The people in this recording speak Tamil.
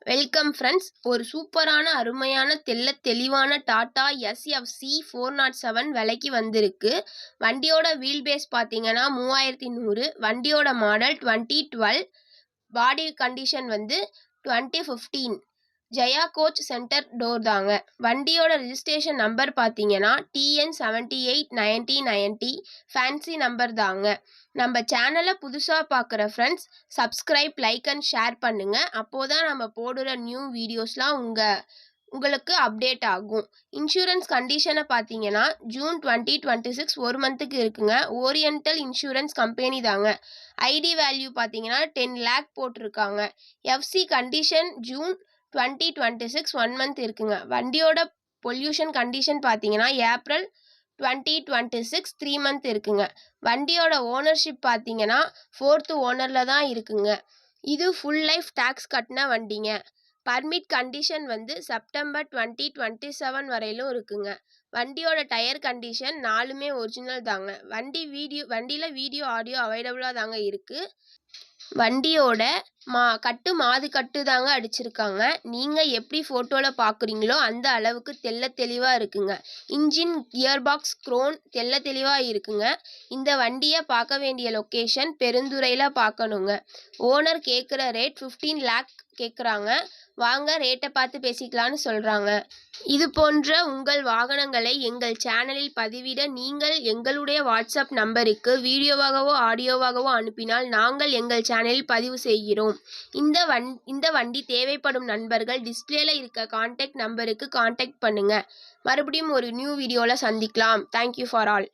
Welcome friends. ஒரு சூப்பரான அருமையான தெளிவான டாடா SFC 407 விலைக்கு வந்திருக்கு. வண்டியோட வீல் பேஸ் பார்த்தீங்கன்னா 3100. வண்டியோட மாடல் 2012. பாடி கண்டிஷன் வந்து 2015. ஜெயா கோச் சென்டர் டோர் தாங்க. வண்டியோட ரிஜிஸ்ட்ரேஷன் நம்பர் பார்த்தீங்கன்னா TN 789090 ஃபேன்சி நம்பர் தாங்க. நம்ம சேனலை புதுசாக பார்க்குற friends subscribe, like and share பண்ணுங்கள். அப்போதான் நம்ம போடுற நியூ வீடியோஸ்லாம் உங்களுக்கு அப்டேட் ஆகும். இன்சூரன்ஸ் கண்டிஷனை பார்த்தீங்கன்னா ஜூன் 2026 1 மந்த்துக்கு இருக்குங்க. ஓரியண்டல் இன்சூரன்ஸ் கம்பெனி தாங்க. ஐடி வேல்யூ பார்த்தீங்கன்னா 10 lakh போட்டிருக்காங்க. FC கண்டிஷன் ஜூன் 2026 1 மந்த் இருக்குங்க. வண்டியோட பொல்யூஷன் கண்டிஷன் பார்த்தீங்கன்னா ஏப்ரல் 2026 3 மந்த் இருக்குங்க. வண்டியோட ஓனர்ஷிப் பார்த்தீங்கன்னா 4th ஓனரில் தான் இருக்குங்க. இது ஃபுல் லைஃப் டேக்ஸ் கட்டின வண்டிங்க. பர்மிட் கண்டிஷன் வந்து செப்டம்பர் 2027 வரையிலும் இருக்குங்க. வண்டியோட டயர் கண்டிஷன் 4மே ஒரிஜினல் தாங்க. வண்டியில் வீடியோ ஆடியோ அவைலபிளாக தாங்க இருக்குது. வண்டியோட மாது கட்டு தாங்க அடிச்சிருக்காங்க. நீங்கள் எப்படி ஃபோட்டோவில் பார்க்குறீங்களோ அந்த அளவுக்கு தெளிவாக இருக்குங்க. இன்ஜின், கியர் பாக்ஸ், க்ரோன் தெளிவாக இருக்குங்க. இந்த வண்டியை பார்க்க வேண்டிய லொக்கேஷன் பெருந்துறையில் பார்க்கணுங்க. ஓனர் கேட்குற ரேட் 15 lakh கேட்குறாங்க. வாங்க ரேட்டை பார்த்து பேசிக்கலான்னு சொல்கிறாங்க. இது போன்ற உங்கள் வாகனங்களை எங்கள் சேனலில் பதிவிட நீங்கள் எங்களுடைய வாட்ஸ்அப் நம்பருக்கு வீடியோவாகவோ ஆடியோவாகவோ அனுப்பினால் நாங்கள் எங்கள் சேனலில் பதிவு செய்கிறோம். இந்த வண்டி தேவைப்படும் நண்பர்கள் டிஸ்பிளேல இருக்க கான்டாக்ட் நம்பருக்கு கான்டாக்ட் பண்ணுங்க. மறுபடியும் ஒரு நியூ வீடியோவில் சந்திக்கலாம். Thank you for all.